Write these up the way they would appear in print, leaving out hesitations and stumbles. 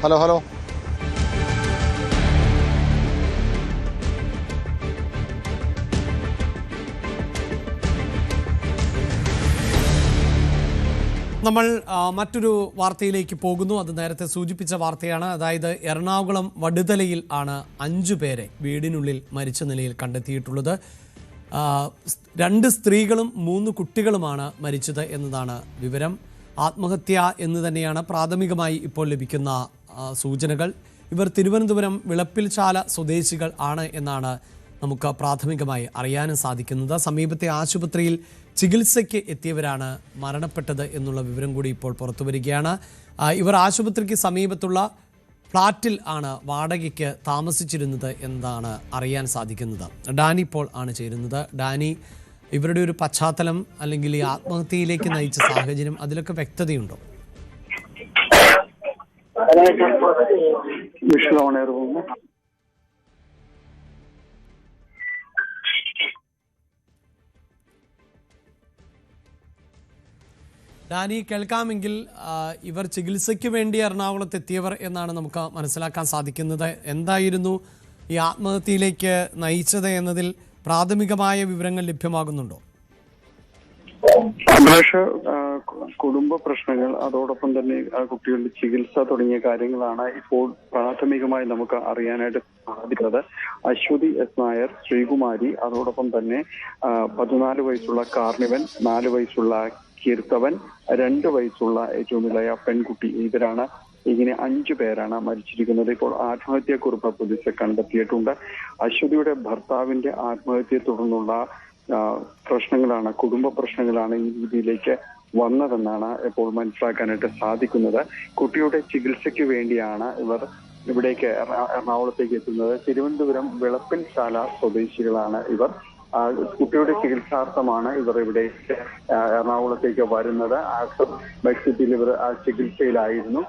Hello hello. നമ്മൾ മറ്റൊരു വാർത്തയിലേക്ക് പോകുന്നു. അത് നേരത്തെ സൂചിപ്പിച്ച വാർത്തയാണ്. അതായത് എറണാകുളം വടുതലയിൽ ആണ് 5 പേരെ വീടിനുള്ളിൽ മരിച്ച നിലയിൽ കണ്ടെത്തിയിട്ടുള്ളത്. 2 സ്ത്രീകളും 3 കുട്ടികളുമാണ് മരിച്ചത് എന്നതാണ് വിവരം. ആത്മഹത്യ എന്ന് തന്നെയാണ് പ്രാഥമികമായി ഇപ്പോൾ ലഭിക്കുന്ന സൂചനകൾ. ഇവർ തിരുവനന്തപുരം വിളപ്പിൽശാല സ്വദേശികൾ ആണ് എന്നാണ് നമുക്ക് പ്രാഥമികമായി അറിയാനും സാധിക്കുന്നത്. സമീപത്തെ ആശുപത്രിയിൽ ചികിത്സയ്ക്ക് എത്തിയവരാണ് മരണപ്പെട്ടത് എന്നുള്ള വിവരം കൂടി ഇപ്പോൾ പുറത്തു വരികയാണ്. ഇവർ ആശുപത്രിക്ക് സമീപത്തുള്ള ഫ്ളാറ്റിൽ ആണ് വാടകയ്ക്ക് താമസിച്ചിരുന്നത് എന്നാണ് അറിയാൻ സാധിക്കുന്നത്. ഡാനി പോൾ ആണ് ചേരുന്നത്. ഡാനി, ഇവരുടെ ഒരു പശ്ചാത്തലം അല്ലെങ്കിൽ ഈ ആത്മഹത്യയിലേക്ക് നയിച്ച സാഹചര്യം അതിലൊക്കെ വ്യക്തതയുണ്ടോ? ഡാനി, കേൾക്കാമെങ്കിൽ ഇവർ ചികിത്സയ്ക്ക് വേണ്ടി എറണാകുളത്ത് എത്തിയവർ എന്നാണ് നമുക്ക് മനസ്സിലാക്കാൻ സാധിക്കുന്നത്. എന്തായിരുന്നു ഈ ആത്മഹത്യയിലേക്ക് നയിച്ചത് എന്നതിൽ പ്രാഥമികമായ വിവരങ്ങൾ ലഭ്യമാകുന്നുണ്ടോ? കുടുംബ പ്രശ്നങ്ങൾ, അതോടൊപ്പം തന്നെ കുട്ടികളുടെ ചികിത്സ തുടങ്ങിയ കാര്യങ്ങളാണ് ഇപ്പോൾ പ്രാഥമികമായി നമുക്ക് അറിയാനായിട്ട് സാധിക്കുന്നത്. അശ്വതി എസ് നായർ, ശ്രീകുമാരി, അതോടൊപ്പം തന്നെ 14 വയസ്സുള്ള കാർണിവൻ, 4 വയസ്സുള്ള കീർത്തവൻ, 2 വയസ്സുള്ള ഏറ്റവും ഇളയ പെൺകുട്ടി, ഇവരാണ് ഇങ്ങനെ 5 പേരാണ് മരിച്ചിരിക്കുന്നത്. ഇപ്പോൾ ആത്മഹത്യാക്കുറിപ്പ് പോലീസ് കണ്ടെത്തിയിട്ടുണ്ട്. അശ്വതിയുടെ ഭർത്താവിന്റെ ആത്മഹത്യയെ തുടർന്നുള്ള പ്രശ്നങ്ങളാണ്, കുടുംബ പ്രശ്നങ്ങളാണ് ഈ രീതിയിലേക്ക് വന്നതെന്നാണ് ഇപ്പോൾ മനസ്സിലാക്കാനായിട്ട് സാധിക്കുന്നത്. കുട്ടിയുടെ ചികിത്സയ്ക്ക് വേണ്ടിയാണ് ഇവർ ഇവിടേക്ക് എറണാകുളത്തേക്ക് എത്തുന്നത്. തിരുവനന്തപുരം വിളപ്പിൽശാല സ്വദേശികളാണ് ഇവർ. കുട്ടിയുടെ ചികിത്സാർത്ഥമാണ് ഇവർ ഇവിടെ എറണാകുളത്തേക്ക് വരുന്നത്. മെക്സിറ്റിയിൽ ഇവർ ചികിത്സയിലായിരുന്നു.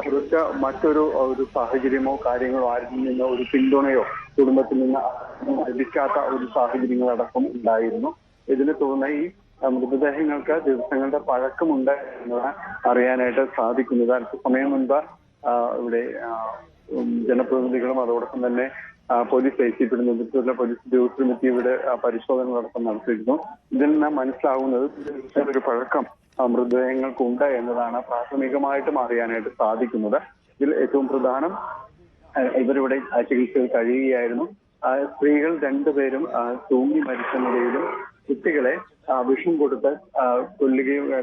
ഇവർക്ക് മറ്റൊരു സാഹചര്യമോ കാര്യങ്ങളോ ആരിൽ നിന്നോ ഒരു പിന്തുണയോ കുടുംബത്തിൽ നിന്ന് ലഭിക്കാത്ത ഒരു സാഹചര്യങ്ങളടക്കം ഉണ്ടായിരുന്നു. ഇതിനെ തുടർന്ന് ഈ മൃതദേഹങ്ങൾക്ക് ദിവസങ്ങളുടെ പഴക്കമുണ്ട് എന്നാണ് അറിയാനായിട്ട് സാധിക്കുന്നത്. അല്പസമയം മുൻപ് ഇവിടെ ജനപ്രതിനിധികളും അതോടൊപ്പം തന്നെ പോലീസ് ACP നേതൃത്വത്തിലുള്ള പോലീസ് ഉദ്യോഗസ്ഥരും എത്തി ഇവിടെ പരിശോധനകളടക്കം നടത്തിയിരുന്നു. ഇതിൽ നിന്ന് മനസ്സിലാവുന്നത് ഒരു പഴക്കം മൃതദേഹങ്ങൾക്കുണ്ട് എന്നതാണ് പ്രാഥമികമായിട്ടും അറിയാനായിട്ട് സാധിക്കുന്നത്. ഇതിൽ ഏറ്റവും പ്രധാനം ഇവരിവിടെ ചികിത്സയിൽ കഴിയുകയായിരുന്നു. സ്ത്രീകൾ 2 പേരും തൂങ്ങി മരിച്ച നിലയിലും കുട്ടികളെ വിഷം കൊടുത്ത്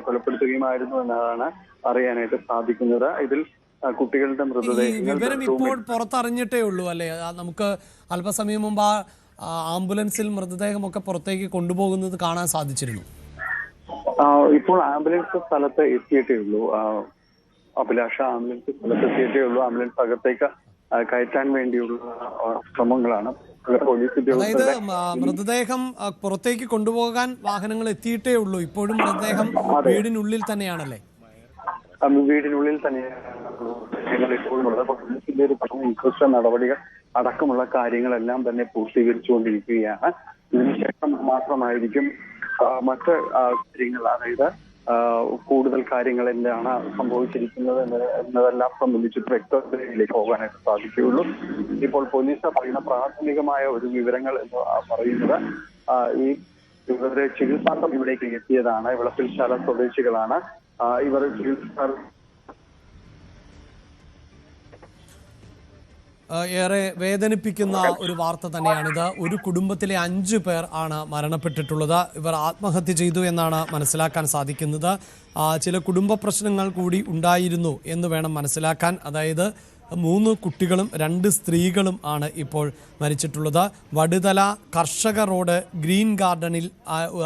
കൊലപ്പെടുത്തുകയുമായിരുന്നു എന്നതാണ് അറിയാനായിട്ട് സാധിക്കുന്നത്. ഇതിൽ കുട്ടികളുടെ വിവരം ഇപ്പോൾ പുറത്തറിഞ്ഞിട്ടേ ഉള്ളൂ അല്ലേ? നമുക്ക് അല്പസമയം മുമ്പ് ആംബുലൻസിൽ മൃതദേഹമൊക്കെ പുറത്തേക്ക് കൊണ്ടുപോകുന്നത് കാണാൻ സാധിച്ചിരുന്നു. ഇപ്പോൾ ആംബുലൻസ് സ്ഥലത്ത് എത്തിയിട്ടേ ഉള്ളൂ. അഭിലാഷ, ആംബുലൻസ് സ്ഥലത്ത് എത്തിയിട്ടേ ഉള്ളൂ. ആംബുലൻസ് അകത്തേക്ക് കയറ്റാൻ വേണ്ടിയുള്ള ശ്രമങ്ങളാണ്. അതായത് മൃതദേഹം പുറത്തേക്ക് കൊണ്ടുപോകാൻ വാഹനങ്ങൾ എത്തിയിട്ടേ ഉള്ളൂ. ഇപ്പോഴും മൃതദേഹം വീടിനുള്ളിൽ തന്നെയാണല്ലേ? വീടിനുള്ളിൽ തന്നെയാണ് ഇൻക്വസ്റ്റ് നടപടികൾ അടക്കമുള്ള കാര്യങ്ങളെല്ലാം തന്നെ പൂർത്തീകരിച്ചുകൊണ്ടിരിക്കുകയാണ്. ഇതിനുശേഷം മാത്രമായിരിക്കും മറ്റ് കാര്യങ്ങൾ, അതായത് കൂടുതൽ കാര്യങ്ങൾ എന്താണ് സംഭവിച്ചിരിക്കുന്നത് എന്നതെല്ലാം സംബന്ധിച്ചിട്ട് വ്യക്തതയിലേക്ക് പോകാനായിട്ട് സാധിക്കുകയുള്ളൂ. ഇപ്പോൾ പോലീസ് പറയുന്ന പ്രാഥമികമായ ഒരു വിവരങ്ങൾ എന്ന് പറയുന്നത് ഈ ഇവരുടെ ചികിത്സാർത്ഥം ഇവിടേക്ക് എത്തിയതാണ്. വിളപ്പിൽശാല സ്വദേശികളാണ് ഇവർ. ഏറെ വേദനിപ്പിക്കുന്ന ഒരു വാർത്ത തന്നെയാണിത്. ഒരു കുടുംബത്തിലെ 5 പേർ ആണ് മരണപ്പെട്ടിട്ടുള്ളത്. ഇവർ ആത്മഹത്യ ചെയ്തു എന്നാണ് മനസ്സിലാക്കാൻ സാധിക്കുന്നത്. ചില കുടുംബ പ്രശ്നങ്ങൾ കൂടി ഉണ്ടായിരുന്നു എന്ന് വേണം മനസ്സിലാക്കാൻ. അതായത് 3 കുട്ടികളും 2 സ്ത്രീകളും ആണ് ഇപ്പോൾ മരിച്ചിട്ടുള്ളത്. വടുതല കർഷക റോഡ് ഗ്രീൻ ഗാർഡനിൽ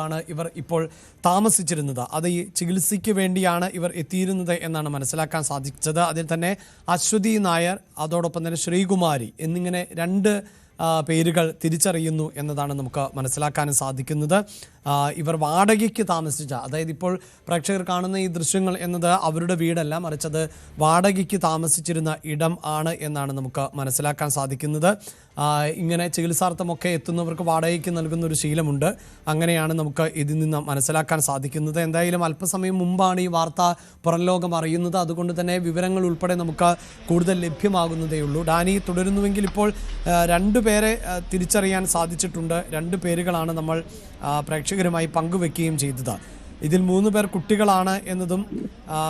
ആണ് ഇവർ ഇപ്പോൾ താമസിച്ചിരുന്നത്. അത് ഈ ചികിത്സയ്ക്ക് വേണ്ടിയാണ് ഇവർ എത്തിയിരുന്നത് എന്നാണ് മനസ്സിലാക്കാൻ സാധിച്ചത്. അതിൽ തന്നെ അശ്വതി നായർ, അതോടൊപ്പം തന്നെ ശ്രീകുമാരി എന്നിങ്ങനെ 2 പേരുകൾ തിരിച്ചറിയുന്നു എന്നതാണ് നമുക്ക് മനസ്സിലാക്കാനും സാധിക്കുന്നത്. ഇവർ വാടകയ്ക്ക് താമസിച്ച, അതായത് ഇപ്പോൾ പ്രേക്ഷകർ കാണുന്ന ഈ ദൃശ്യങ്ങൾ എന്നത് അവരുടെ വീടല്ല, മറിച്ചത് വാടകയ്ക്ക് താമസിച്ചിരുന്ന ഇടം ആണ് എന്നാണ് നമുക്ക് മനസ്സിലാക്കാൻ സാധിക്കുന്നത്. ഇങ്ങനെ ചികിത്സാർത്ഥമൊക്കെ എത്തുന്നവർക്ക് വാടകയ്ക്ക് നൽകുന്ന ഒരു ശീലമുണ്ട്. അങ്ങനെയാണ് നമുക്ക് ഇതിൽ നിന്ന് മനസ്സിലാക്കാൻ സാധിക്കുന്നത്. എന്തായാലും അല്പസമയം മുമ്പാണ് ഈ വാർത്ത പുറം ലോകം അറിയുന്നത്. അതുകൊണ്ട് തന്നെ വിവരങ്ങൾ ഉൾപ്പെടെ നമുക്ക് കൂടുതൽ ലഭ്യമാകുന്നതേ ഉള്ളൂ. ഡാനി തുടരുന്നുവെങ്കിൽ ഇപ്പോൾ 2 പേരെ തിരിച്ചറിയാൻ സാധിച്ചിട്ടുണ്ട്. 2 പേരുകളാണ് നമ്മൾ പ്രേക്ഷകരുമായി പങ്കുവെക്കുകയും ചെയ്തത്. ഇതിൽ 3 പേർ കുട്ടികളാണ് എന്നതും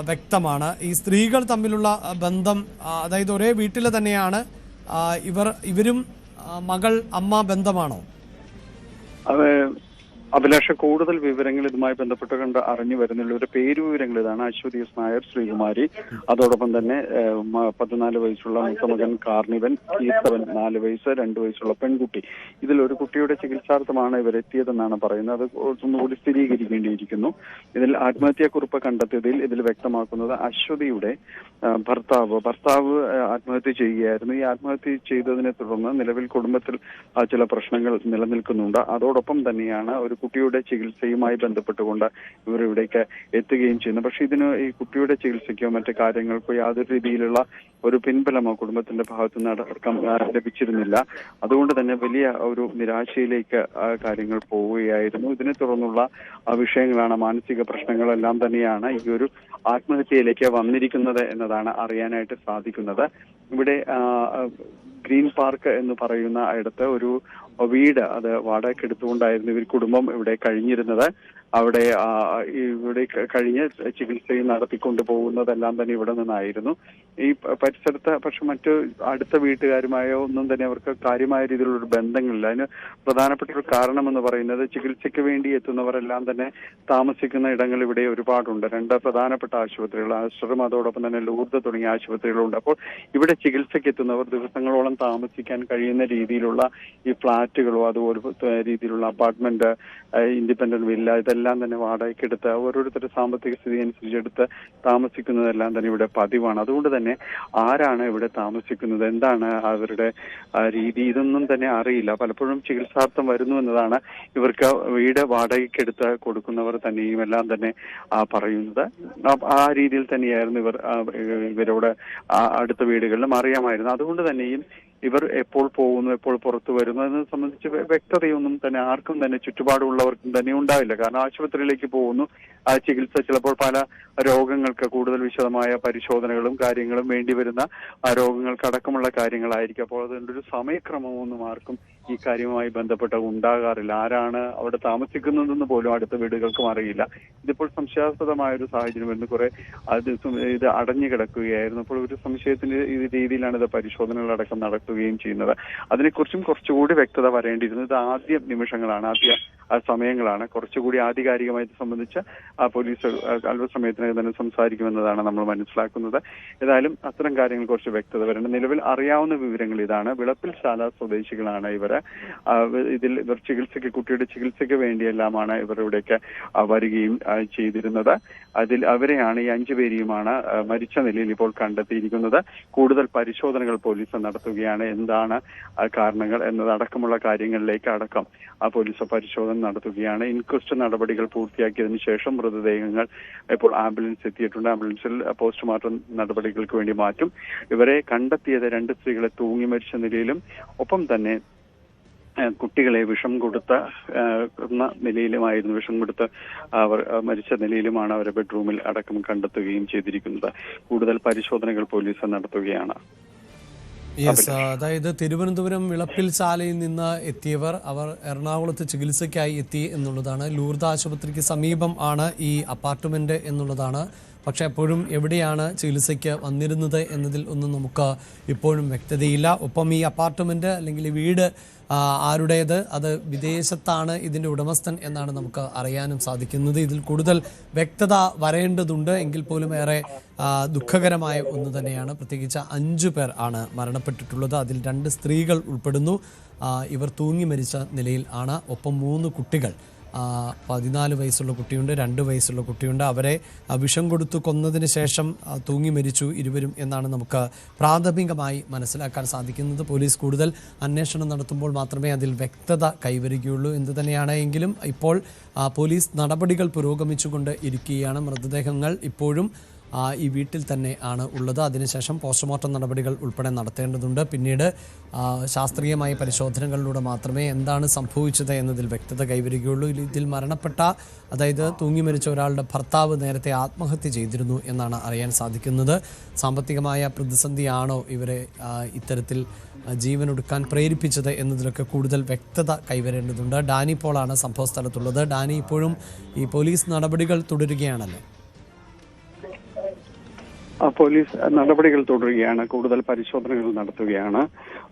വ്യക്തമാണ്. ഈ സ്ത്രീകൾ തമ്മിലുള്ള ബന്ധം, അതായത് ഒരേ വീട്ടിൽ തന്നെയാണ് ഇവരും മകൾ അമ്മ ബന്ധമാണോ? അത് അഭിലാഷ, കൂടുതൽ വിവരങ്ങൾ ഇതുമായി ബന്ധപ്പെട്ട് കണ്ട് അറിഞ്ഞു വരുന്നില്ല. ഒരു പേര് വിവരങ്ങൾ ഇതാണ്: അശ്വതി എസ് നായർ, ശ്രീകുമാരി, അതോടൊപ്പം തന്നെ 14 വയസ്സുള്ള മൂത്തമകൻ കാർണിവൻ, കീർത്തവൻ 4 വയസ്സ്, 2 വയസ്സുള്ള പെൺകുട്ടി. ഇതിൽ ഒരു കുട്ടിയുടെ ചികിത്സാർത്ഥമാണ് ഇവരെത്തിയതെന്നാണ് പറയുന്നത്. അത് ഒന്നുകൂടി സ്ഥിരീകരിക്കേണ്ടിയിരിക്കുന്നു. ഇതിൽ ആത്മഹത്യാക്കുറിപ്പ് കണ്ടെത്തിയതിൽ ഇതിൽ വ്യക്തമാക്കുന്നത് അശ്വതിയുടെ ഭർത്താവ് ആത്മഹത്യ ചെയ്യുകയായിരുന്നു. ഈ ആത്മഹത്യ ചെയ്തതിനെ തുടർന്ന് നിലവിൽ കുടുംബത്തിൽ ചില പ്രശ്നങ്ങൾ നിലനിൽക്കുന്നുണ്ട്. അതോടൊപ്പം തന്നെയാണ് ഒരു കുട്ടിയുടെ ചികിത്സയുമായി ബന്ധപ്പെട്ടുകൊണ്ട് ഇവർ ഇവിടേക്ക് എത്തുകയും ചെയ്യുന്നു. പക്ഷെ ഇതിന് ഈ കുട്ടിയുടെ ചികിത്സയ്ക്കോ മറ്റു കാര്യങ്ങൾക്കോ യാതൊരു രീതിയിലുള്ള ഒരു പിൻബലമോ കുടുംബത്തിന്റെ ഭാഗത്തു നിന്ന് അടക്കം ലഭിച്ചിരുന്നില്ല. അതുകൊണ്ട് തന്നെ വലിയ ഒരു നിരാശയിലേക്ക് കാര്യങ്ങൾ പോവുകയായിരുന്നു. ഇതിനെ തുടർന്നുള്ള വിഷയങ്ങളാണ്, മാനസിക പ്രശ്നങ്ങളെല്ലാം തന്നെയാണ് ഈ ഒരു ആത്മഹത്യയിലേക്ക് വന്നിരിക്കുന്നത് എന്നതാണ് അറിയാനായിട്ട് സാധിക്കുന്നത്. ഇവിടെ ഗ്രീൻ പാർക്ക് എന്ന് പറയുന്ന ഇടത്ത് ഒരു വീട്, അത് വാടകയ്ക്ക് എടുത്തുകൊണ്ടായിരുന്നു ഇവർ കുടുംബം ഇവിടെ കഴിഞ്ഞിരുന്നത്. അവിടെ ഇവിടെ കഴിഞ്ഞ് ചികിത്സയും നടത്തിക്കൊണ്ടു പോകുന്നതെല്ലാം തന്നെ ഇവിടെ നിന്നായിരുന്നു. ഈ പരിസരത്ത് പക്ഷെ മറ്റു അടുത്ത വീട്ടുകാരുമായോ ഒന്നും തന്നെ അവർക്ക് കാര്യമായ രീതിയിലുള്ളൊരു ബന്ധങ്ങളില്ല. അതിന് പ്രധാനപ്പെട്ട ഒരു കാരണമെന്ന് പറയുന്നത് ചികിത്സയ്ക്ക് വേണ്ടി എത്തുന്നവരെല്ലാം തന്നെ താമസിക്കുന്ന ഇടങ്ങൾ ഇവിടെ ഒരുപാടുണ്ട്. 2 പ്രധാനപ്പെട്ട ആശുപത്രികൾ, ആശ്രമം, അതോടൊപ്പം തന്നെ ലൂർദ് തുടങ്ങിയ ആശുപത്രികളുണ്ട്. അപ്പോൾ ഇവിടെ ചികിത്സയ്ക്ക് എത്തുന്നവർ ദിവസങ്ങളോളം താമസിക്കാൻ കഴിയുന്ന രീതിയിലുള്ള ഈ ഫ്ളാറ്റുകളോ അതുപോലെ രീതിയിലുള്ള അപ്പാർട്ട്മെന്റ്, ഇൻഡിപെൻഡന്റ് വില്ല, ഇതെല്ലാം തന്നെ വാടകയ്ക്കെടുത്ത് ഓരോരുത്തരുടെ സാമ്പത്തിക സ്ഥിതി അനുസരിച്ച് എടുത്ത് താമസിക്കുന്നതെല്ലാം തന്നെ ഇവിടെ പതിവാണ്. അതുകൊണ്ട് തന്നെ ആരാണ് ഇവിടെ താമസിക്കുന്നത്, എന്താണ് അവരുടെ രീതി, ഇതൊന്നും തന്നെ അറിയില്ല. പലപ്പോഴും ചികിത്സാർത്ഥം വരുന്നു എന്നതാണ് ഇവർക്ക് വീട് വാടകയ്ക്കെടുത്ത് കൊടുക്കുന്നവർ തന്നെയും എല്ലാം തന്നെ പറയുന്നത്. ആ രീതിയിൽ തന്നെയായിരുന്നു ഇവരോട് അടുത്ത വീടുകളിലും അറിയാമായിരുന്നു. അതുകൊണ്ട് തന്നെയും ഇവർ എപ്പോൾ പോകുന്നു, എപ്പോൾ പുറത്തു വരുന്നു എന്നത് സംബന്ധിച്ച് വ്യക്തതയൊന്നും തന്നെ ആർക്കും തന്നെ ചുറ്റുപാടുള്ളവർക്കും തന്നെ ഉണ്ടാവില്ല. കാരണം ആശുപത്രിയിലേക്ക് പോകുന്നു, ആ ചികിത്സ ചിലപ്പോൾ പല രോഗങ്ങൾക്ക് കൂടുതൽ വിശദമായ പരിശോധനകളും കാര്യങ്ങളും വേണ്ടിവരുന്ന ആ രോഗങ്ങൾക്കടക്കമുള്ള കാര്യങ്ങളായിരിക്കും. അപ്പോൾ അതുകൊണ്ട് ഒരു സമയക്രമമൊന്നും ആർക്കും ഈ കാര്യവുമായി ബന്ധപ്പെട്ട് ഉണ്ടാകാറില്ല. ആരാണ് അവിടെ താമസിക്കുന്നതെന്ന് പോലും അടുത്ത വീടുകൾക്കും അറിയില്ല. ഇതിപ്പോൾ സംശയാസ്പദമായ ഒരു സാഹചര്യം വരുന്നു. കുറെ ഇത് അടഞ്ഞു കിടക്കുകയായിരുന്നു. അപ്പോൾ ഒരു സംശയത്തിന്റെ രീതിയിലാണ് ഇത് പരിശോധനകളടക്കം നടത്തുകയും ചെയ്യുന്നത്. അതിനെക്കുറിച്ചും കുറച്ചുകൂടി വ്യക്തത വരേണ്ടിയിരുന്നു. ഇത് ആദ്യ നിമിഷങ്ങളാണ്, ആദ്യ സമയങ്ങളാണ്. കുറച്ചുകൂടി ആധികാരികമായി ഇത് സംബന്ധിച്ച് പോലീസ് അല്പസമയത്തിനകം തന്നെ സംസാരിക്കുമെന്നതാണ് നമ്മൾ മനസ്സിലാക്കുന്നത്. ഏതായാലും അത്തരം കാര്യങ്ങൾ കുറച്ച് വ്യക്തത വരണം. നിലവിൽ അറിയാവുന്ന വിവരങ്ങൾ ഇതാണ്: വിളപ്പിൽശാല സ്വദേശികളാണ് ഇവർ കുട്ടിയുടെ ചികിത്സയ്ക്ക് വേണ്ടിയെല്ലാമാണ് ഇവർ ഇവിടേക്ക് വരികയും ചെയ്തിരുന്നത്. അവരെയാണ് ഈ 5 പേരെയുമാണ് മരിച്ച നിലയിൽ ഇപ്പോൾ കണ്ടെത്തിയിരിക്കുന്നത്. കൂടുതൽ പരിശോധനകൾ പോലീസ് നടത്തുകയാണ്. എന്താണ് കാരണങ്ങൾ എന്നതടക്കമുള്ള കാര്യങ്ങളിലേക്ക് അടക്കം പോലീസ് പരിശോധന നടത്തുകയാണ്. ഇൻക്വസ്റ്റ് നടപടികൾ പൂർത്തിയാക്കിയതിനു ശേഷം മൃതദേഹങ്ങൾ ഇപ്പോൾ ആംബുലൻസ് എത്തിയിട്ടുണ്ട്. ആംബുലൻസിൽ പോസ്റ്റ്മോർട്ടം നടപടികൾക്ക് വേണ്ടി മാറ്റും. ഇവരെ കണ്ടെത്തിയത് 2 സ്ത്രീകളെ തൂങ്ങി മരിച്ച നിലയിലും ഒപ്പം തന്നെ കുട്ടികളെ വിഷം കൊടുത്ത നിലയിലുമായിരുന്നു. വിഷം കൊടുത്ത് അവർ മരിച്ച നിലയിലുമാണ് അവരെ ബെഡ്റൂമിൽ അടക്കം കണ്ടെത്തുകയും ചെയ്തിരിക്കുന്നത്. കൂടുതൽ പരിശോധനകൾ പോലീസ് നടത്തുകയാണ്. അതായത് തിരുവനന്തപുരം വിളപ്പിൽശാലയിൽ നിന്ന് എത്തിയവർ അവർ എറണാകുളത്ത് ചികിത്സയ്ക്കായി എത്തി എന്നുള്ളതാണ്. ലൂർദ് ആശുപത്രിക്ക് സമീപം ആണ് ഈ അപ്പാർട്ട്മെന്റ് എന്നുള്ളതാണ്. പക്ഷെ എപ്പോഴും എവിടെയാണ് ചികിത്സയ്ക്ക് വന്നിരുന്നത് എന്നതിൽ ഒന്നും നമുക്ക് ഇപ്പോഴും വ്യക്തതയില്ല. ഒപ്പം ഈ അപ്പാർട്ട്മെന്റ് അല്ലെങ്കിൽ ഈ വീട് ആരുടേത്, അത് വിദേശത്താണ് ഇതിൻ്റെ ഉടമസ്ഥൻ എന്നാണ് നമുക്ക് അറിയാനും സാധിക്കുന്നത്. ഇതിൽ കൂടുതൽ വ്യക്തത വരേണ്ടതുണ്ട്. എങ്കിൽ പോലും ഏറെ ദുഃഖകരമായ ഒന്ന് തന്നെയാണ്. പ്രത്യേകിച്ച് 5 പേർ ആണ് മരണപ്പെട്ടിട്ടുള്ളത്. അതിൽ 2 സ്ത്രീകൾ ഉൾപ്പെടുന്നു. ഇവർ തൂങ്ങി മരിച്ച നിലയിൽ ആണ്. ഒപ്പം 3 കുട്ടികൾ 14 വയസ്സുള്ള കുട്ടിയുണ്ട്, 2 വയസ്സുള്ള കുട്ടിയുണ്ട്. അവരെ വിഷം കൊടുത്തു കൊന്നതിന് ശേഷം തൂങ്ങി മരിച്ചു ഇരുവരും എന്നാണ് നമുക്ക് പ്രാഥമികമായി മനസ്സിലാക്കാൻ സാധിക്കുന്നത്. പോലീസ് കൂടുതൽ അന്വേഷണം നടത്തുമ്പോൾ മാത്രമേ അതിൽ വ്യക്തത കൈവരികയുള്ളൂ. എന്തു തന്നെയാണ് എങ്കിലും ഇപ്പോൾ പോലീസ് നടപടികൾ പുരോഗമിച്ചുകൊണ്ട് ഇരിക്കുകയാണ്. മൃതദേഹങ്ങൾ ഇപ്പോഴും ഈ വീട്ടിൽ തന്നെ ആണ് ഉള്ളത്. അതിനുശേഷം പോസ്റ്റ്മോർട്ടം നടപടികൾ ഉൾപ്പെടെ നടത്തേണ്ടതുണ്ട്. പിന്നീട് ശാസ്ത്രീയമായ പരിശോധനകളിലൂടെ മാത്രമേ എന്താണ് സംഭവിച്ചത് എന്നതിൽ വ്യക്തത കൈവരികയുള്ളൂ. ഇതിൽ മരണപ്പെട്ട, അതായത് തൂങ്ങി മരിച്ച ഒരാളുടെ ഭർത്താവ് നേരത്തെ ആത്മഹത്യ ചെയ്തിരുന്നു എന്നാണ് അറിയാൻ സാധിക്കുന്നത്. സാമ്പത്തികമായ പ്രതിസന്ധിയാണോ ഇവരെ ഇത്തരത്തിൽ ജീവനൊടുക്കാൻ പ്രേരിപ്പിച്ചത് എന്നതിലൊക്കെ കൂടുതൽ വ്യക്തത കൈവരേണ്ടതുണ്ട്. ഡാനി പോളാണ് സംഭവ സ്ഥലത്തുള്ളത്. ഡാനി, ഇപ്പോഴും ഈ പോലീസ് നടപടികൾ തുടരുകയാണല്ലോ? പോലീസ് നടപടികൾ തുടരുകയാണ്, കൂടുതൽ പരിശോധനകൾ നടത്തുകയാണ്.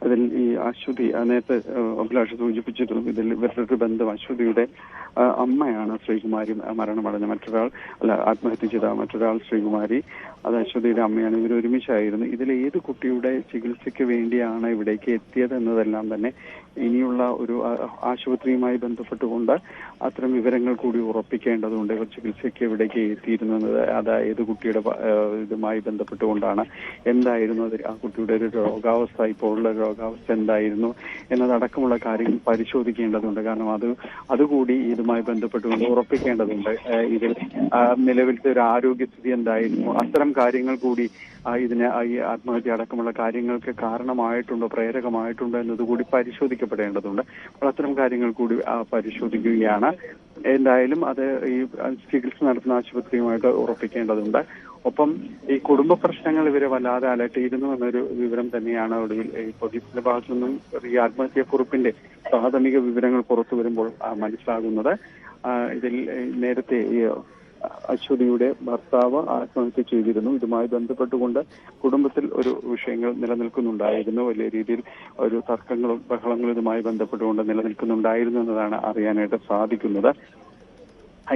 അതിൽ ഈ അശ്വതി, നേരത്തെ അഭിലാഷ് സൂചിപ്പിച്ചിരുന്നു, ഇതിൽ ഇവരുടെ ഒരു ബന്ധം അശ്വതിയുടെ അമ്മയാണ് ശ്രീകുമാരി, മരണമടഞ്ഞ ആത്മഹത്യ ചെയ്ത മറ്റൊരാൾ ശ്രീകുമാരി, അത് അശ്വതിയുടെ അമ്മയാണ്. ഇവർ ഒരുമിച്ചായിരുന്നു. ഇതിൽ ഏത് കുട്ടിയുടെ ചികിത്സയ്ക്ക് വേണ്ടിയാണ് ഇവിടേക്ക് എത്തിയത് എന്നതെല്ലാം തന്നെ ഇനിയുള്ള ഒരു ആശുപത്രിയുമായി ബന്ധപ്പെട്ടുകൊണ്ട് അത്തരം വിവരങ്ങൾ കൂടി ഉറപ്പിക്കേണ്ടതുണ്ട്. ഇവർ ചികിത്സയ്ക്ക് ഇവിടേക്ക് എത്തിയിരുന്നത് അത് ഏത് കുട്ടിയുടെ ഇതുമായി ബന്ധപ്പെട്ടുകൊണ്ടാണ്, എന്തായിരുന്നു ആ കുട്ടിയുടെ ഒരു രോഗാവസ്ഥ, ഇപ്പോഴുള്ള രോഗാവസ്ഥ എന്തായിരുന്നു എന്നതടക്കമുള്ള കാര്യങ്ങൾ പരിശോധിക്കേണ്ടതുണ്ട്. കാരണം അതുകൂടി ഇതുമായി ബന്ധപ്പെട്ടുകൊണ്ട് ഉറപ്പിക്കേണ്ടതുണ്ട്. ഇതിൽ നിലവിലത്തെ ഒരു ആരോഗ്യസ്ഥിതി എന്തായിരുന്നു, അത്തരം കാര്യങ്ങൾ കൂടി ഇതിന് ഈ ആത്മഹത്യ അടക്കമുള്ള കാര്യങ്ങൾക്ക് കാരണമായിട്ടുണ്ടോ, പ്രേരകമായിട്ടുണ്ടോ എന്നതുകൂടി പരിശോധിക്കപ്പെടേണ്ടതുണ്ട്. അപ്പോൾ അത്തരം കാര്യങ്ങൾ കൂടി പരിശോധിക്കുകയാണ്. എന്തായാലും അത് ഈ ചികിത്സ നടത്തുന്ന ആശുപത്രിയുമായിട്ട് ഉറപ്പിക്കേണ്ടതുണ്ട്. ഒപ്പം ഈ കുടുംബ പ്രശ്നങ്ങൾ ഇവരെ വല്ലാതെ അലട്ടിയിരുന്നു എന്നൊരു വിവരം തന്നെയാണ് ഒടുവിൽ ഈ പോലീസിന്റെ ഭാഗത്തു നിന്നും ഈ ആത്മഹത്യാക്കുറിപ്പിന്റെ പ്രാഥമിക വിവരങ്ങൾ പുറത്തു വരുമ്പോൾ മനസ്സിലാകുന്നത്. ഇതിൽ നേരത്തെ ഈ അശ്വതിയുടെ ഭർത്താവ് ആത്മഹത്യ ചെയ്തിരുന്നു. ഇതുമായി ബന്ധപ്പെട്ടുകൊണ്ട് കുടുംബത്തിൽ ഒരു വിഷയങ്ങൾ നിലനിൽക്കുന്നുണ്ടായിരുന്നു. വലിയ രീതിയിൽ ഒരു തർക്കങ്ങളും ബഹളങ്ങളും ഇതുമായി ബന്ധപ്പെട്ടുകൊണ്ട് നിലനിൽക്കുന്നുണ്ടായിരുന്നു എന്നതാണ് അറിയാനായിട്ട് സാധിക്കുന്നത്.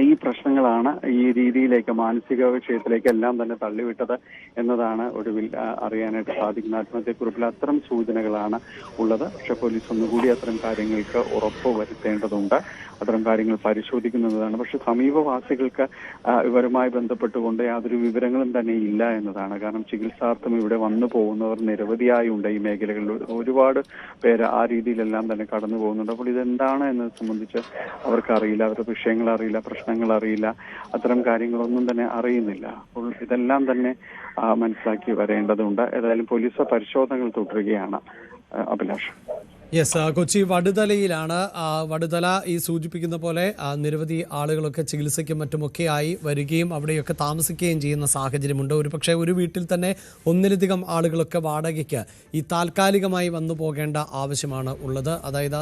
ഈ പ്രശ്നങ്ങളാണ് ഈ രീതിയിലേക്ക്, മാനസിക വിഷയത്തിലേക്ക് എല്ലാം തന്നെ തള്ളിവിട്ടത് എന്നതാണ് ഒടുവിൽ അറിയാനായിട്ട് സാധിക്കുന്ന. ആത്മഹത്യക്കുറിപ്പിൽ അത്തരം സൂചനകളാണ് ഉള്ളത്. പക്ഷെ പോലീസ് ഒന്നുകൂടി അത്തരം കാര്യങ്ങൾക്ക് ഉറപ്പ് വരുത്തേണ്ടതുണ്ട്. അത്തരം കാര്യങ്ങൾ പരിശോധിക്കുന്നതാണ്. പക്ഷെ സമീപവാസികൾക്ക് ഇവരുമായി ബന്ധപ്പെട്ടുകൊണ്ട് യാതൊരു വിവരങ്ങളും തന്നെ ഇല്ല എന്നതാണ്. കാരണം ചികിത്സാർത്ഥം ഇവിടെ വന്നു പോകുന്നവർ നിരവധിയായി ഉണ്ട്. ഈ മേഖലകളിൽ ഒരുപാട് പേര് ആ രീതിയിലെല്ലാം തന്നെ കടന്നു പോകുന്നുണ്ട്. അപ്പോൾ ഇതെന്താണ് എന്നത് സംബന്ധിച്ച് അവർക്കറിയില്ല, അവരുടെ വിഷയങ്ങൾ അറിയില്ല, പ്രശ്നങ്ങൾ അറിയില്ല, അത്തരം കാര്യങ്ങളൊന്നും തന്നെ അറിയുന്നില്ല. അപ്പോൾ ഇതെല്ലാം തന്നെ മനസ്സിലാക്കി വരേണ്ടതുണ്ട്. ഏതായാലും പോലീസ് പരിശോധനകൾ തുടരുകയാണ്. അഭിലാഷ്. യെസ്, കൊച്ചി വടുതലയിലാണ്. വടുതല ഈ സൂചിപ്പിക്കുന്ന പോലെ നിരവധി ആളുകളൊക്കെ ചികിത്സയ്ക്കും മറ്റുമൊക്കെയായി വരികയും അവിടെയൊക്കെ താമസിക്കുകയും ചെയ്യുന്ന സാഹചര്യമുണ്ട്. ഒരുപക്ഷെ ഒരു വീട്ടിൽ തന്നെ ഒന്നിലധികം ആളുകളൊക്കെ വാടകയ്ക്ക് ഈ താൽക്കാലികമായി വന്നു പോകേണ്ട ആവശ്യമാണ് ഉള്ളത്. അതായത്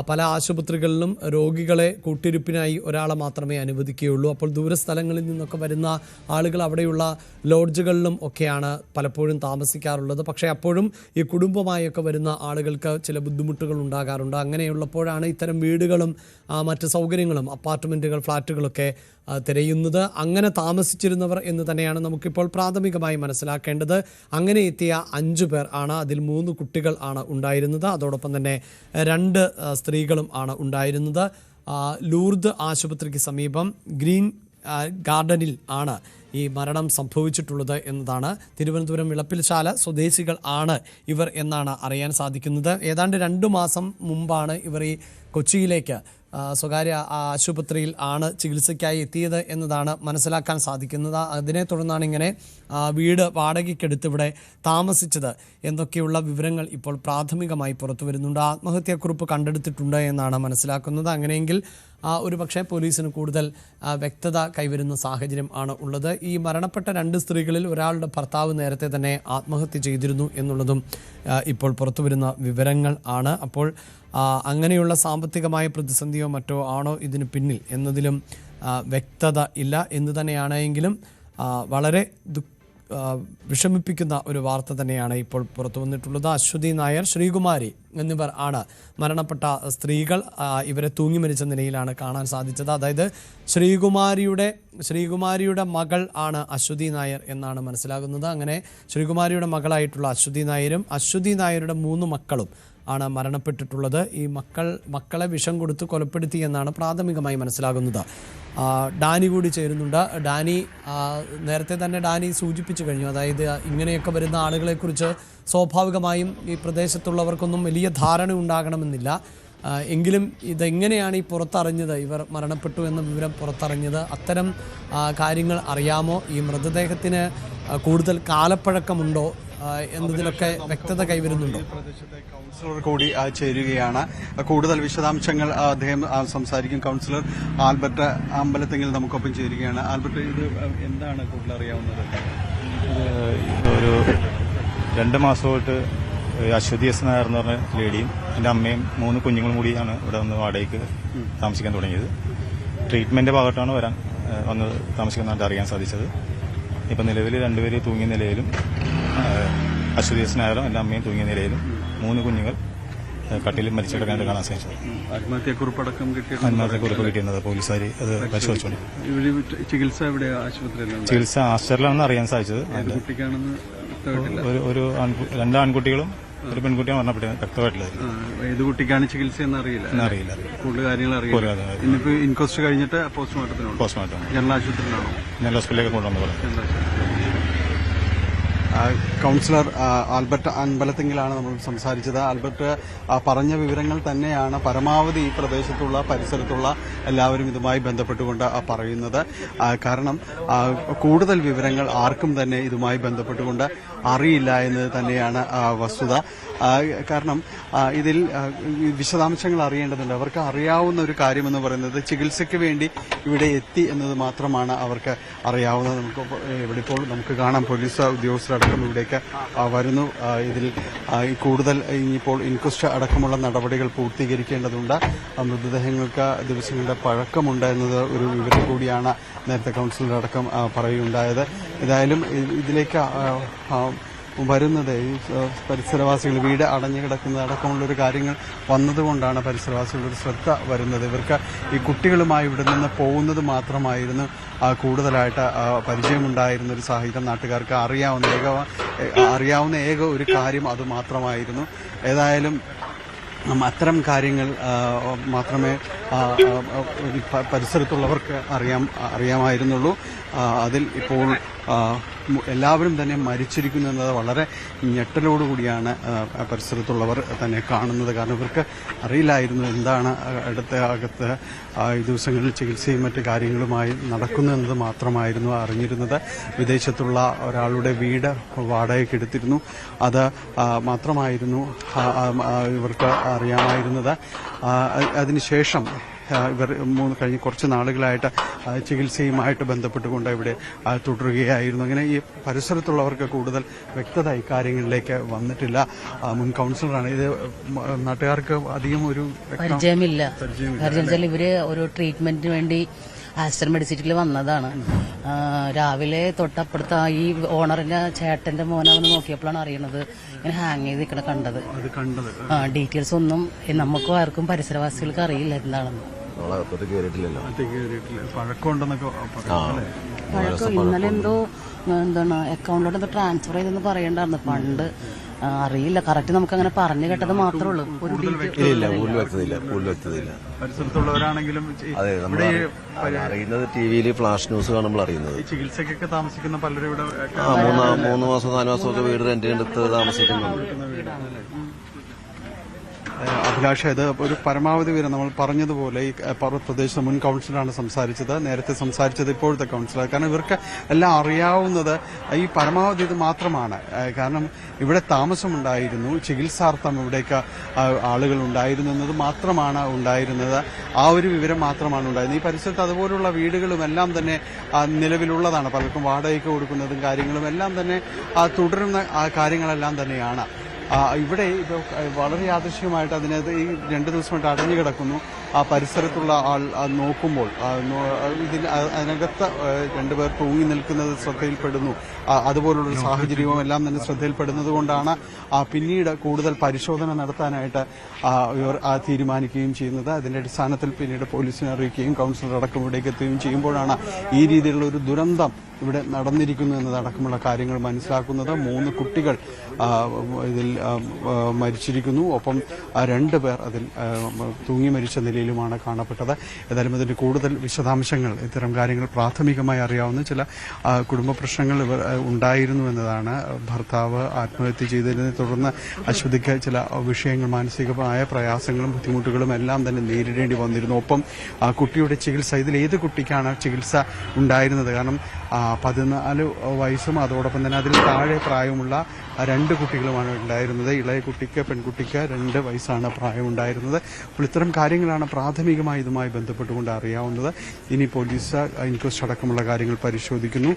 പല ആശുപത്രികളിലും രോഗികളെ കൂട്ടിരിപ്പിനായി ഒരാളെ മാത്രമേ അനുവദിക്കുകയുള്ളൂ. അപ്പോൾ ദൂരസ്ഥലങ്ങളിൽ നിന്നൊക്കെ വരുന്ന ആളുകൾ അവിടെയുള്ള ലോഡ്ജുകളിലും ഒക്കെയാണ് പലപ്പോഴും താമസിക്കാറുള്ളത്. പക്ഷേ അപ്പോഴും ഈ കുടുംബമായൊക്കെ വരുന്ന ആളുകൾക്ക് ചില ബുദ്ധിമുട്ടുകൾ ഉണ്ടാകാറുണ്ട്. അങ്ങനെയുള്ളപ്പോഴാണ് ഇത്തരം വീടുകളും മറ്റ് സൗകര്യങ്ങളും, അപ്പാർട്ട്മെൻറ്റുകൾ, ഫ്ലാറ്റുകളൊക്കെ തിരയുന്നത്. അങ്ങനെ താമസിച്ചിരുന്നവർ എന്ന് തന്നെയാണ് നമുക്കിപ്പോൾ പ്രാഥമികമായി മനസ്സിലാക്കേണ്ടത്. അങ്ങനെ എത്തിയ 5 പേർ ആണ്. അതിൽ 3 കുട്ടികൾ ആണ് ഉണ്ടായിരുന്നത്. അതോടൊപ്പം തന്നെ 2 സ്ത്രീകളും ആണ് ഉണ്ടായിരുന്നത്. ലൂർദ് ആശുപത്രിക്ക് സമീപം ഗ്രീൻ ഗാർഡനിൽ ആണ് ഈ മരണം സംഭവിച്ചിട്ടുള്ളത് എന്നതാണ്. തിരുവനന്തപുരം വിളപ്പിൽശാല സ്വദേശികൾ ആണ് ഇവർ എന്നാണ് അറിയാൻ സാധിക്കുന്നത്. ഏതാണ്ട് 2 മാസം മുമ്പാണ് ഇവർ ഈ കൊച്ചിയിലേക്ക് സ്വകാര്യ ആശുപത്രിയിൽ ആണ് ചികിത്സയ്ക്കായി എത്തിയത് എന്നതാണ് മനസ്സിലാക്കാൻ സാധിക്കുന്നത്. അതിനെ തുടർന്നാണ് ഇങ്ങനെ വീട് വാടകയ്ക്കെടുത്ത് ഇവിടെ താമസിച്ചത് എന്നൊക്കെയുള്ള വിവരങ്ങൾ ഇപ്പോൾ പ്രാഥമികമായി പുറത്തു വരുന്നുണ്ട്. ആത്മഹത്യാക്കുറിപ്പ് കണ്ടെടുത്തിട്ടുണ്ട് എന്നാണ് മനസ്സിലാക്കുന്നത്. അങ്ങനെയെങ്കിൽ ഒരു പക്ഷേ പോലീസിന് കൂടുതൽ വ്യക്തത കൈവരുന്ന സാഹചര്യം ആണ് ഉള്ളത്. ഈ മരണപ്പെട്ട 2 സ്ത്രീകളിൽ ഒരാളുടെ ഭർത്താവ് നേരത്തെ തന്നെ ആത്മഹത്യ ചെയ്തിരുന്നു എന്നുള്ളതും ഇപ്പോൾ പുറത്തു വരുന്ന വിവരങ്ങൾ ആണ്. അപ്പോൾ അങ്ങനെയുള്ള സാമ്പത്തികമായ പ്രതിസന്ധിയോ മറ്റോ ആണോ ഇതിന് പിന്നിൽ എന്നതിലും വ്യക്തത ഇല്ല എന്ന് തന്നെയാണെങ്കിലും വളരെ വിഷമിപ്പിക്കുന്ന ഒരു വാർത്ത തന്നെയാണ് ഇപ്പോൾ പുറത്തു വന്നിട്ടുള്ളത്. അശ്വതി നായർ, ശ്രീകുമാരി എന്നിവർ ആണ് മരണപ്പെട്ട സ്ത്രീകൾ. ഇവരെ തൂങ്ങി മരിച്ച നിലയിലാണ് കാണാൻ സാധിച്ചത്. അതായത് ശ്രീകുമാരിയുടെ മകൾ ആണ് അശ്വതി നായർ എന്നാണ് മനസ്സിലാകുന്നത്. അങ്ങനെ ശ്രീകുമാരിയുടെ മകളായിട്ടുള്ള അശ്വതി നായരും അശ്വതി നായരുടെ 3 മക്കളും ആണ് മരണപ്പെട്ടിട്ടുള്ളത്. ഈ മക്കളെ വിഷം കൊടുത്ത് കൊലപ്പെടുത്തി എന്നാണ് പ്രാഥമികമായി മനസ്സിലാകുന്നത്. ഡാനി കൂടി ചേരുന്നുണ്ട്. ഡാനി, നേരത്തെ തന്നെ ഡാനി സൂചിപ്പിച്ചു കഴിഞ്ഞു, അതായത് ഇങ്ങനെയൊക്കെ വരുന്ന ആളുകളെക്കുറിച്ച് സ്വാഭാവികമായും ഈ പ്രദേശത്തുള്ളവർക്കൊന്നും വലിയ ധാരണ ഉണ്ടാകണമെന്നില്ല. എങ്കിലും ഇതെങ്ങനെയാണ് ഈ പുറത്തറിഞ്ഞത്, ഇവർ മരണപ്പെട്ടു എന്ന വിവരം പുറത്തറിഞ്ഞത്? അത്തരം കാര്യങ്ങൾ അറിയാമോ? ഈ മൃതദേഹത്തിന് കൂടുതൽ കാലപ്പഴക്കമുണ്ടോ എന്നതിലൊക്കെ വ്യക്തത കൈവരുന്നുണ്ടോ? കൗൺസിലർ കൂടി ചേരുകയാണ്. കൂടുതൽ വിശദാംശങ്ങൾ അദ്ദേഹം സംസാരിക്കും. കൗൺസിലർ ആൽബർട്ട് അമ്പലത്തെങ്കിൽ നമുക്കൊപ്പം ചേരുകയാണ്. ആൽബർട്ട്, ഇത് എന്താണ് കൂടുതൽ അറിയാവുന്നത്? ഒരു 2 മാസമായിട്ട് അശ്വതി എസ് നായർ എന്ന് പറഞ്ഞ ലേഡിയും എൻ്റെ അമ്മയും 3 കുഞ്ഞുങ്ങളും കൂടിയാണ് ഇവിടെ വന്ന് വാടകയ്ക്ക് താമസിക്കാൻ തുടങ്ങിയത്. ട്രീറ്റ്മെന്റ് ഭാഗത്താണ് വന്ന് താമസിക്കുന്നതായിട്ട് അറിയാൻ സാധിച്ചത്. ഇപ്പം നിലവിൽ 2 പേര് തൂങ്ങിയ നിലയിലും അശ്വതി എസ് നായരും എൻ്റെ അമ്മയും തൂങ്ങിയ നിലയിലും 3 കുഞ്ഞുങ്ങൾ കട്ടിലിൽ മരിച്ചു കിടക്കാനായിട്ട് കാണാൻ സാധിച്ചത്. ആത്മഹത്യക്കുറിപ്പടക്കം ആത്മഹത്യക്കുറിപ്പ് കിട്ടിയിരുന്നത് പോലീസുകാർ അത് പരിശോധിച്ചു. ചികിത്സ ചികിത്സ ആസ്റ്ററിലാണെന്ന് അറിയാൻ സാധിച്ചത്. ഒരു 2 ആൺകുട്ടികളും ഒരു പെൺകുട്ടിയും മരണപ്പെട്ടത് വ്യക്തമായിട്ടില്ല. ഏത് കുട്ടിക്കാണ് ചികിത്സ എന്നറിയില്ല. കൂടുതൽ കാര്യങ്ങൾ അറിയില്ല. ഇന്നിപ്പോ ഇൻക്വസ്റ്റ് കഴിഞ്ഞിട്ട് പോസ്റ്റ്മോർട്ടം ജനറൽ ആശുപത്രിയിലാണോ? ജനറൽ ഹോസ്പിറ്റലിലേക്ക് കൊണ്ടുവന്ന് പറഞ്ഞു. കൗൺസിലർ ആൽബർട്ട് അമ്പലത്തെങ്കിലാണ് നമ്മൾ സംസാരിച്ചത്. ആൽബർട്ട് പറഞ്ഞ വിവരങ്ങൾ തന്നെയാണ് പരമാവധി ഈ പ്രദേശത്തുള്ള പരിസരത്തുള്ള എല്ലാവരും ഇതുമായി ബന്ധപ്പെട്ടുകൊണ്ട് പറയുന്നത്. കാരണം കൂടുതൽ വിവരങ്ങൾ ആർക്കും തന്നെ ഇതുമായി ബന്ധപ്പെട്ടുകൊണ്ട് അറിയില്ല എന്നത് തന്നെയാണ് വസ്തുത. കാരണം ഇതിൽ വിശദാംശങ്ങൾ അറിയേണ്ടതുണ്ട്. അവർക്ക് അറിയാവുന്ന ഒരു കാര്യമെന്ന് പറയുന്നത് ചികിത്സയ്ക്ക് വേണ്ടി ഇവിടെ എത്തി എന്നത് മാത്രമാണ് അവർക്ക് അറിയാവുന്നത്. ഇവിടെ ഇപ്പോൾ നമുക്ക് കാണാം, പോലീസ് ഉദ്യോഗസ്ഥരടക്കം ഇവിടേക്ക് വരുന്നു. ഇതിൽ കൂടുതൽ ഇനിയിപ്പോൾ ഇൻക്വസ്റ്റ് അടക്കമുള്ള നടപടികൾ പൂർത്തീകരിക്കേണ്ടതുണ്ട്. മൃതദേഹങ്ങൾക്ക് ദിവസങ്ങളുടെ പഴക്കമുണ്ട് എന്നത് ഒരു വിവരം കൂടിയാണ് നേരത്തെ കൗൺസിലറടക്കം പറയുകയുണ്ടായത്. ഏതായാലും ഇതിലേക്ക് വരുന്നത് ഈ പരിസരവാസികൾ വീട് അടഞ്ഞു കിടക്കുന്നത് അടക്കമുള്ളൊരു കാര്യങ്ങൾ വന്നതുകൊണ്ടാണ് പരിസരവാസികളുടെ ശ്രദ്ധ വരുന്നത്. ഇവർക്ക് ഈ കുട്ടികളുമായി ഇവിടെ നിന്ന് പോകുന്നത് മാത്രമായിരുന്നു കൂടുതലായിട്ട് പരിചയമുണ്ടായിരുന്ന ഒരു സാഹചര്യം. നാട്ടുകാർക്ക് അറിയാവുന്ന ഏക ഒരു കാര്യം അത് മാത്രമായിരുന്നു. ഏതായാലും അത്തരം കാര്യങ്ങൾ മാത്രമേ പരിസരത്തുള്ളവർക്ക് അറിയാമായിരുന്നുള്ളൂ. അതിൽ ഇപ്പോൾ എല്ലാവരും തന്നെ മരിച്ചിരിക്കുന്നു എന്നത് വളരെ ഞെട്ടലോടുകൂടിയാണ് പരിസരത്തുള്ളവർ തന്നെ കാണുന്നത്. കാരണം ഇവർക്ക് അറിയില്ലായിരുന്നു എന്താണ് അകത്ത് ഈ ദിവസങ്ങളിൽ ചികിത്സയും മറ്റു കാര്യങ്ങളുമായി നടക്കുന്നു എന്നത് മാത്രമായിരുന്നു അറിഞ്ഞിരുന്നത്. വിദേശത്തുള്ള ഒരാളുടെ വീട് വാടകയ്ക്ക് എടുത്തിരുന്നു, അത് മാത്രമായിരുന്നു ഇവർക്ക് അറിയാമായിരുന്നത്. അതിനുശേഷം ഇവർ കഴിഞ്ഞ കുറച്ച് നാളുകളായിട്ട് ചികിത്സയുമായിട്ട് ബന്ധപ്പെട്ടുകൊണ്ട് ഇവിടെ തുടരുകയായിരുന്നു. അങ്ങനെ ഈ പരിസരത്തുള്ളവർക്ക് കൂടുതൽ വ്യക്തത ഇക്കാര്യങ്ങളിലേക്ക് വന്നിട്ടില്ല. മുൻ കൗൺസിലറാണ് ഇത്. നാട്ടുകാർക്ക് അധികം ഒരു പരിചയമില്ല. കാരണം ഇവര് ഒരു ട്രീറ്റ്മെന്റിന് വേണ്ടി ആസ്റ്റർ മെഡിസിറ്റിയിൽ വന്നതാണ്. രാവിലെ തൊട്ടപ്പുറത്ത് ഈ ഓണറിന്റെ ചേട്ടന്റെ മോനാണെന്ന് നോക്കിയപ്പോഴാണ് അറിയണത് ഇങ്ങനെ ഹാങ് ചെയ്ത് നിൽക്കണ കണ്ടത്. ഡീറ്റെയിൽസ് ഒന്നും നമുക്കും ആർക്കും പരിസരവാസികൾക്ക് അറിയില്ല എന്താണെന്ന്. പഴക്കം ഇന്നലെ എന്താണ് അക്കൗണ്ടിലോട്ട് എന്തോ ട്രാൻസ്ഫർ ചെയ്തെന്ന് പറയണ്ടായിരുന്നു. പണ്ട് അറിയില്ല, കറക്റ്റ് നമുക്ക് അങ്ങനെ പറഞ്ഞു കേട്ടത് മാത്രമേ ഉള്ളൂ. പരിസരത്തുള്ളവരാണെങ്കിലും അതെ, നമ്മൾ അറിയുന്നത് ടിവിയിൽ ഫ്ലാഷ് ന്യൂസ് കാണുമ്പോൾ അറിയുന്നത്. ചികിത്സയ്ക്കൊക്കെ താമസിക്കുന്ന പലരും ഇവിടെ 3 മാസം 4 മാസമൊക്കെ വീട് റെന്റിനെടുത്ത് താമസിക്കുന്നുണ്ട്. അഭിലാഷ, ഇത് ഒരു പരമാവധി വരെ നമ്മൾ പറഞ്ഞതുപോലെ ഈ പ്രദേശത്തെ മുൻ കൗൺസിലറാണ് സംസാരിച്ചത്. നേരത്തെ സംസാരിച്ചത് ഇപ്പോഴത്തെ കൗൺസിലർ. കാരണം ഇവർക്ക് എല്ലാം അറിയാവുന്നത് ഈ പരമാവധി ഇത് മാത്രമാണ്. കാരണം ഇവിടെ താമസമുണ്ടായിരുന്നു, ചികിത്സാർത്ഥം ഇവിടേക്ക് ആളുകൾ ഉണ്ടായിരുന്നു എന്നത് മാത്രമാണ് ഉണ്ടായിരുന്നത്. ആ ഒരു വിവരം മാത്രമാണ് ഉണ്ടായിരുന്നത്. ഈ പരിസരത്ത് അതുപോലുള്ള വീടുകളും എല്ലാം തന്നെ നിലവിലുള്ളതാണ്. പലർക്കും വാടകയ്ക്ക് കൊടുക്കുന്നതും കാര്യങ്ങളും എല്ലാം തന്നെ തുടരുന്ന കാര്യങ്ങളെല്ലാം തന്നെയാണ്. ഇവിടെ ഇപ്പോൾ വളരെ യാദൃശ്യമായിട്ട് അതിനകത്ത് ഈ 2 ദിവസമായിട്ട് അടഞ്ഞു കിടക്കുന്നു. പരിസരത്തുള്ള ആൾ നോക്കുമ്പോൾ അതിനകത്ത് 2 പേർ തൂങ്ങി നിൽക്കുന്നത് ശ്രദ്ധയിൽപ്പെടുന്നു. അതുപോലുള്ള സാഹചര്യവും എല്ലാം തന്നെ ശ്രദ്ധയിൽപ്പെടുന്നത് കൊണ്ടാണ് പിന്നീട് കൂടുതൽ പരിശോധന നടത്താനായിട്ട് ഇവർ തീരുമാനിക്കുകയും ചെയ്യുന്നത്. അതിന്റെ അടിസ്ഥാനത്തിൽ പിന്നീട് പോലീസിനെ അറിയിക്കുകയും കൌൺസിലർ അടക്കം ഇവിടേക്ക് എത്തുകയും ചെയ്യുമ്പോഴാണ് ഈ രീതിയിലുള്ള ഒരു ദുരന്തം ഇവിടെ നടന്നിരിക്കുന്നു എന്നതടക്കമുള്ള കാര്യങ്ങൾ മനസ്സിലാക്കുന്നത്. 3 കുട്ടികൾ ഇതിൽ മരിച്ചിരിക്കുന്നു. ഒപ്പം 2 പേർ അതിൽ തൂങ്ങി മരിച്ച നിലയിലുമാണ് കാണപ്പെട്ടത്. ഏതായാലും ഇതിന്റെ കൂടുതൽ വിശദാംശങ്ങൾ, ഇത്തരം കാര്യങ്ങൾ പ്രാഥമികമായി അറിയാവുന്ന ചില കുടുംബ പ്രശ്നങ്ങൾ ഇവർ ഉണ്ടായിരുന്നു എന്നതാണ്. ഭർത്താവ് ആത്മഹത്യ ചെയ്തതിനെ തുടർന്ന് അശ്വതിക്ക് ചില വിഷയങ്ങൾ, മാനസികമായ പ്രയാസങ്ങളും ബുദ്ധിമുട്ടുകളും എല്ലാം തന്നെ നേരിടേണ്ടി വന്നിരുന്നു. ഒപ്പം കുട്ടിയുടെ ചികിത്സ, ഇതിൽ ഏത് കുട്ടിക്കാണ് ചികിത്സ ഉണ്ടായിരുന്നത്? കാരണം 14 വയസ്സും അതോടൊപ്പം തന്നെ അതിൽ താഴെ പ്രായമുള്ള 2 കുട്ടികളുമാണ് ഉണ്ടായിരുന്നത്. ഇളയ കുട്ടിക്ക്, പെൺകുട്ടിക്ക് 2 വയസ്സാണ് പ്രായമുണ്ടായിരുന്നത്. അപ്പോൾ ഇത്തരം കാര്യങ്ങളാണ് പ്രാഥമികമായി ഇതുമായി ബന്ധപ്പെട്ടുകൊണ്ട് അറിയാവുന്നത്. ഇനി പോലീസ് ഇൻക്വസ്റ്റ് അടക്കമുള്ള കാര്യങ്ങൾ പരിശോധിക്കുന്നു.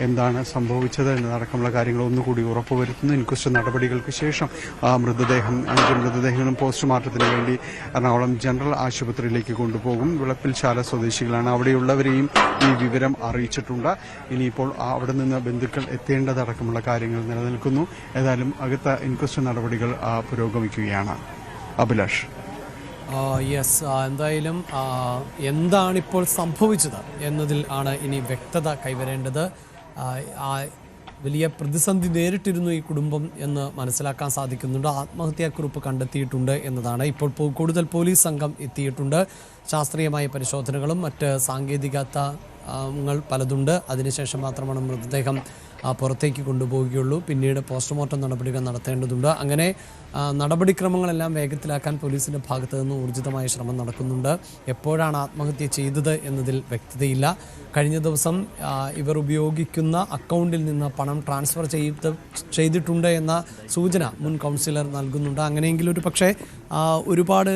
എന്താണ് സംഭവിച്ചത് എന്നതടക്കമുള്ള കാര്യങ്ങൾ ഒന്നുകൂടി ഉറപ്പുവരുത്തുന്നു. ഇൻക്വസ്റ്റ് നടപടികൾക്ക് ശേഷം 5 മൃതദേഹങ്ങളും പോസ്റ്റ്മോർട്ടത്തിന് വേണ്ടി എറണാകുളം ജനറൽ ആശുപത്രിയിലേക്ക് കൊണ്ടുപോകും. വിളപ്പിൽശാല സ്വദേശികളാണ്. അവിടെയുള്ളവരെയും ഈ വിവരം അറിയിച്ചിട്ടുണ്ട്. ഇനിയിപ്പോൾ അവിടെ നിന്ന് ബന്ധുക്കൾ എത്തേണ്ടതടക്കമുള്ള കാര്യങ്ങൾ നിലനിൽക്കുന്നു. ഏതായാലും അകത്ത ഇൻക്വസ്റ്റ് നടപടികൾ പുരോഗമിക്കുകയാണ്. അഭിലാഷ്. യെസ്, എന്തായാലും എന്താണിപ്പോൾ സംഭവിച്ചത് എന്നതിൽ ആണ് ഇനി വ്യക്തത കൈവരേണ്ടത്. വലിയ പ്രതിസന്ധി നേരിട്ടിരുന്നു ഈ കുടുംബം എന്ന് മനസ്സിലാക്കാൻ സാധിക്കുന്നുണ്ട്. ആത്മഹത്യാക്കുറിപ്പ് കണ്ടെത്തിയിട്ടുണ്ട് എന്നതാണ്. ഇപ്പോൾ കൂടുതൽ പോലീസ് സംഘം എത്തിയിട്ടുണ്ട്. ശാസ്ത്രീയമായ പരിശോധനകളും മറ്റ് സാങ്കേതികങ്ങൾ പലതുണ്ട്. അതിനുശേഷം മാത്രമാണ് മൃതദേഹം പുറത്തേക്ക് കൊണ്ടുപോവുകയുള്ളൂ. പിന്നീട് പോസ്റ്റ്മോർട്ടം നടപടികൾ നടത്തേണ്ടതുണ്ട്. അങ്ങനെ നടപടിക്രമങ്ങളെല്ലാം വേഗത്തിലാക്കാൻ പോലീസിൻ്റെ ഭാഗത്തു നിന്ന് ഊർജിതമായ ശ്രമം നടക്കുന്നുണ്ട്. എപ്പോഴാണ് ആത്മഹത്യ ചെയ്തത് എന്നതിൽ വ്യക്തതയില്ല. കഴിഞ്ഞ ദിവസം ഇവർ ഉപയോഗിക്കുന്ന അക്കൗണ്ടിൽ നിന്ന് പണം ട്രാൻസ്ഫർ ചെയ്തിട്ടുണ്ട് എന്ന സൂചന മുൻ കൗൺസിലർ നൽകുന്നുണ്ട്. അങ്ങനെയെങ്കിൽ ഒരു പക്ഷേ ഒരുപാട്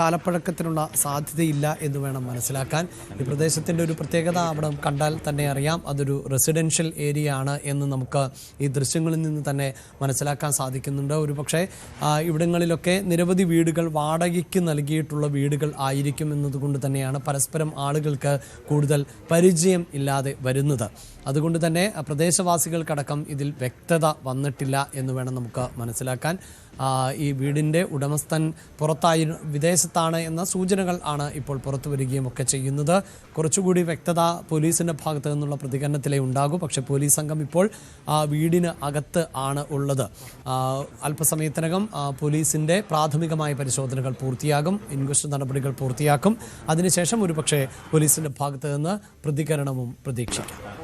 കാലപ്പഴക്കത്തിനുള്ള സാധ്യതയില്ല എന്ന് വേണം മനസ്സിലാക്കാൻ. ഈ പ്രദേശത്തിൻ്റെ ഒരു പ്രത്യേകത അവിടെ കണ്ടാൽ തന്നെ അറിയാം. അതൊരു റെസിഡൻഷ്യൽ ഏരിയ ആണ് എന്ന് നമുക്ക് ഈ ദൃശ്യങ്ങളിൽ നിന്ന് തന്നെ മനസ്സിലാക്കാൻ സാധിക്കുന്നുണ്ട്. ഒരു പക്ഷേ ഇവിടങ്ങളിലൊക്കെ നിരവധി വീടുകൾ വാടകയ്ക്ക് നൽകിയിട്ടുള്ള വീടുകൾ ആയിരിക്കും എന്നതുകൊണ്ട് തന്നെയാണ് പരസ്പരം ആളുകൾക്ക് കൂടുതൽ പരിചയം ഇല്ലാതെ വരുന്നത്. അതുകൊണ്ട് തന്നെ പ്രദേശവാസികൾക്കടക്കം ഇതിൽ വ്യക്തത വന്നിട്ടില്ല എന്ന് വേണം നമുക്ക് മനസ്സിലാക്കാൻ. ഈ വീടിൻ്റെ ഉടമസ്ഥൻ വിദേശത്താണ് എന്ന സൂചനകൾ ആണ് ഇപ്പോൾ പുറത്തു വരികയും ഒക്കെ ചെയ്യുന്നത്. കുറച്ചുകൂടി വ്യക്തത പോലീസിൻ്റെ ഭാഗത്തു നിന്നുള്ള പ്രതികരണത്തിലേ ഉണ്ടാകൂ. പക്ഷേ പോലീസ് സംഘം ഇപ്പോൾ വീടിന് അകത്ത് ആണ് ഉള്ളത്. അല്പസമയത്തിനകം പോലീസിൻ്റെ പ്രാഥമികമായ പരിശോധനകൾ പൂർത്തിയാകും. ഇൻക്വസ്റ്റ് നടപടികൾ പൂർത്തിയാക്കും. അതിനുശേഷം ഒരുപക്ഷെ പോലീസിൻ്റെ ഭാഗത്തു നിന്ന് പ്രതികരണവും പ്രതീക്ഷിക്കാം.